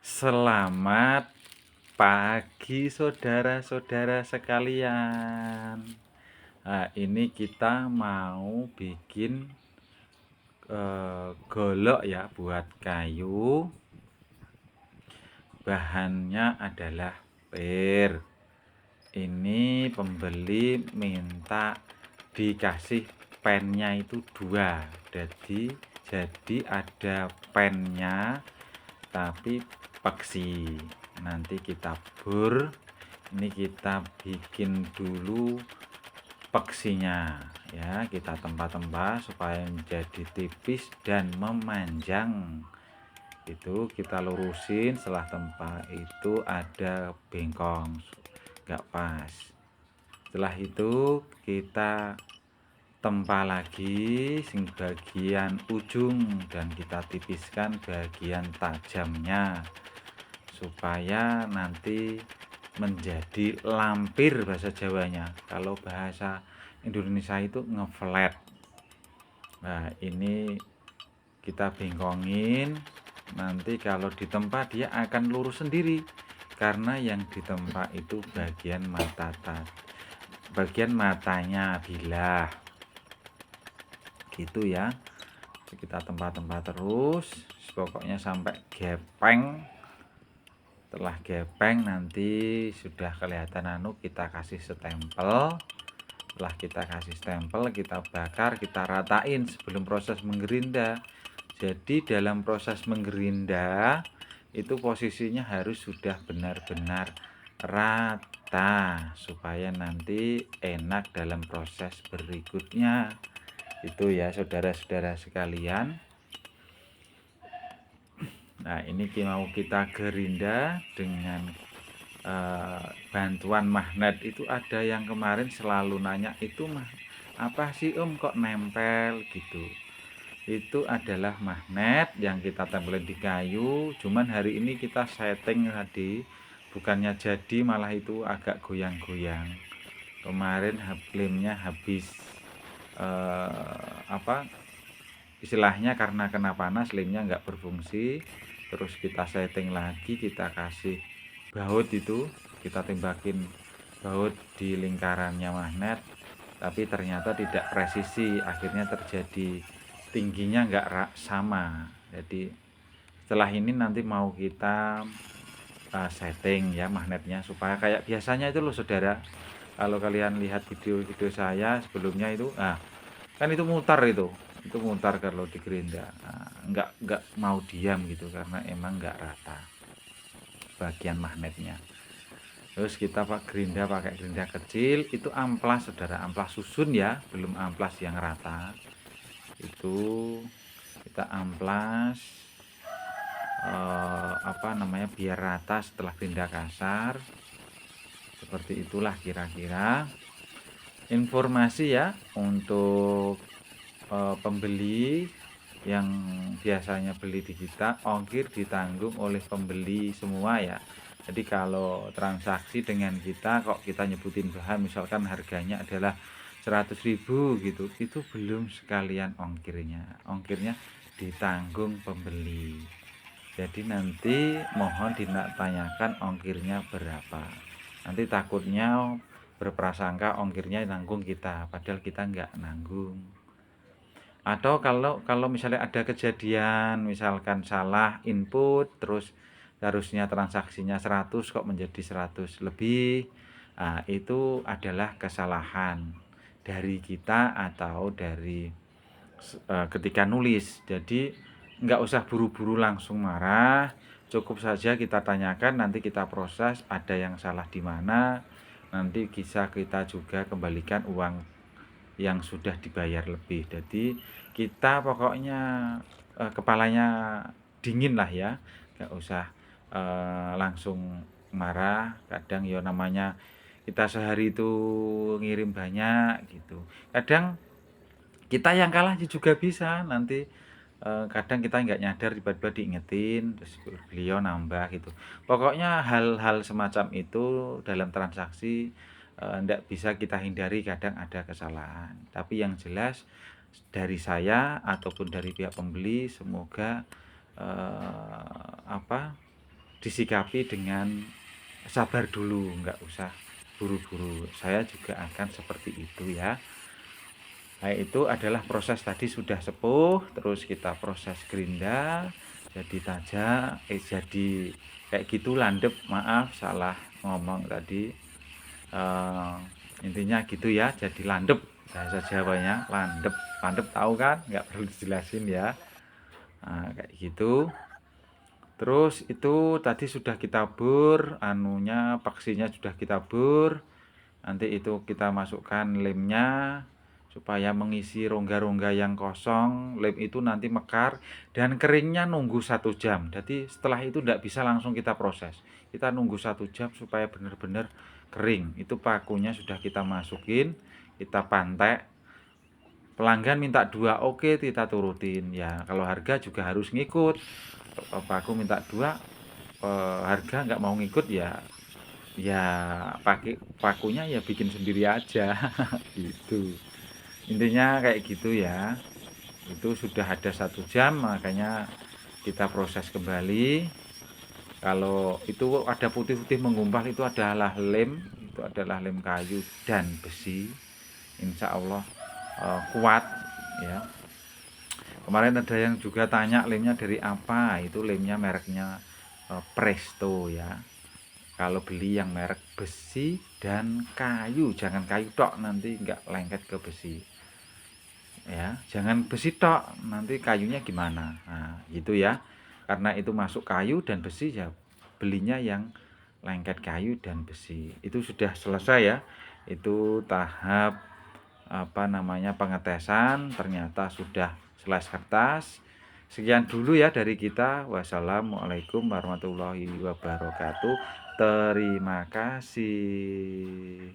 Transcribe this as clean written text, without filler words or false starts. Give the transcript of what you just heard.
Selamat pagi saudara-saudara sekalian. Nah, ini kita mau bikin golok ya buat kayu. Bahannya adalah pir. Ini pembeli minta dikasih pennya itu 2. Jadi ada pennya tapi peksi. Nanti kita bor. Ini kita bikin dulu peksinya ya, kita tempa-tempa supaya menjadi tipis dan memanjang. Itu kita lurusin, setelah tempa itu ada bengkong nggak pas. Setelah itu kita tempa lagi sing bagian ujung dan kita tipiskan bagian tajamnya supaya nanti menjadi lampir bahasa Jawanya. Kalau bahasa Indonesia itu ngeflat. Nah, ini kita bengkongin. Nanti kalau ditempa dia akan lurus sendiri karena yang ditempa itu bagian matanya bilah. Gitu ya. Kita tempa-tempa terus pokoknya sampai gepeng. Setelah gepeng nanti sudah kelihatan kita kasih stempel. Setelah kita kasih stempel, kita bakar, kita ratain sebelum proses menggerinda. Jadi dalam proses menggerinda itu posisinya harus sudah benar-benar rata supaya nanti enak dalam proses berikutnya. Itu ya saudara-saudara sekalian. Nah, ini mau kita gerinda dengan bantuan magnet. Itu ada yang kemarin selalu nanya, itu apa sih Om kok nempel gitu. Itu adalah magnet yang kita tempelin di kayu. Cuman hari ini kita setting tadi, bukannya jadi malah itu agak goyang-goyang. Kemarin lemnya habis istilahnya karena kena panas lemnya nggak berfungsi. Terus kita setting lagi, kita kasih baut, itu kita tembakin baut di lingkarannya magnet, tapi ternyata tidak presisi, akhirnya terjadi tingginya nggak sama. Jadi setelah ini nanti mau kita setting ya magnetnya supaya kayak biasanya itu loh saudara. Kalau kalian lihat video-video saya sebelumnya itu, kan itu mutar kalau di gerinda. Nggak mau diam gitu karena emang nggak rata bagian magnetnya. Terus kita pakai gerinda kecil, itu amplas saudara, amplas susun ya, belum amplas yang rata. Itu kita amplas biar rata setelah gerinda kasar. Seperti itulah kira-kira informasi ya untuk pembeli yang biasanya beli di kita. Ongkir ditanggung oleh pembeli semua ya. Jadi kalau transaksi dengan kita kok kita nyebutin bahan misalkan harganya adalah 100.000 gitu, itu belum sekalian ongkirnya ditanggung pembeli. Jadi nanti mohon ditanyakan ongkirnya berapa. Nanti takutnya berprasangka ongkirnya nanggung kita, padahal kita nggak nanggung. Atau kalau misalnya ada kejadian misalkan salah input, terus harusnya transaksinya 100 kok menjadi 100 lebih, itu adalah kesalahan dari kita atau dari ketika nulis. Jadi nggak usah buru-buru langsung marah, cukup saja kita tanyakan, nanti kita proses ada yang salah di mana, nanti bisa kita juga kembalikan uang yang sudah dibayar lebih. Jadi kita pokoknya kepalanya dingin lah ya, nggak usah langsung marah. Kadang ya namanya kita sehari itu ngirim banyak gitu, kadang kita yang kalah juga bisa nanti. Kadang kita nggak nyadar tiba-tiba diingetin, terus beliau nambah gitu. Pokoknya hal-hal semacam itu dalam transaksi nggak bisa kita hindari, kadang ada kesalahan. Tapi yang jelas dari saya ataupun dari pihak pembeli, semoga disikapi dengan sabar dulu, nggak usah buru-buru. Saya juga akan seperti itu ya. Nah, itu adalah proses tadi sudah sepuh, terus kita proses gerinda, jadi tajam, jadi kayak gitu landep, maaf salah ngomong tadi. Intinya gitu ya, jadi landep, bahasa Jawanya landep. Landep tahu kan, nggak perlu dijelasin ya. Nah, kayak gitu. Terus itu tadi sudah kita bur, anunya paksinya sudah kita bur. Nanti itu kita masukkan lemnya supaya mengisi rongga-rongga yang kosong. Lem itu nanti mekar dan keringnya nunggu 1 jam. Jadi setelah itu tidak bisa langsung kita proses. Kita nunggu 1 jam supaya benar-benar kering. Itu pakunya sudah kita masukin, kita pantek. Pelanggan minta 2, oke kita turutin ya. Kalau harga juga harus ngikut. Paku minta 2, harga nggak mau ngikut ya, ya pakai pakunya ya bikin sendiri aja. Gitu intinya kayak gitu ya. Itu sudah ada 1 jam, makanya kita proses kembali. Kalau itu ada putih-putih menggumpal, itu adalah lem, itu adalah lem kayu dan besi. Insya Allah kuat ya. Kemarin ada yang juga tanya lemnya dari apa. Itu lemnya mereknya Presto ya. Kalau beli yang merek besi dan kayu, jangan kayu tok, nanti nggak lengket ke besi ya. Jangan besi tok, nanti kayunya gimana. Nah gitu ya, karena itu masuk kayu dan besi ya, belinya yang lengket kayu dan besi. Itu sudah selesai ya. Itu tahap apa namanya pengetesan, ternyata sudah selesai kertas. Sekian dulu ya dari kita. Wassalamualaikum warahmatullahi wabarakatuh. Terima kasih.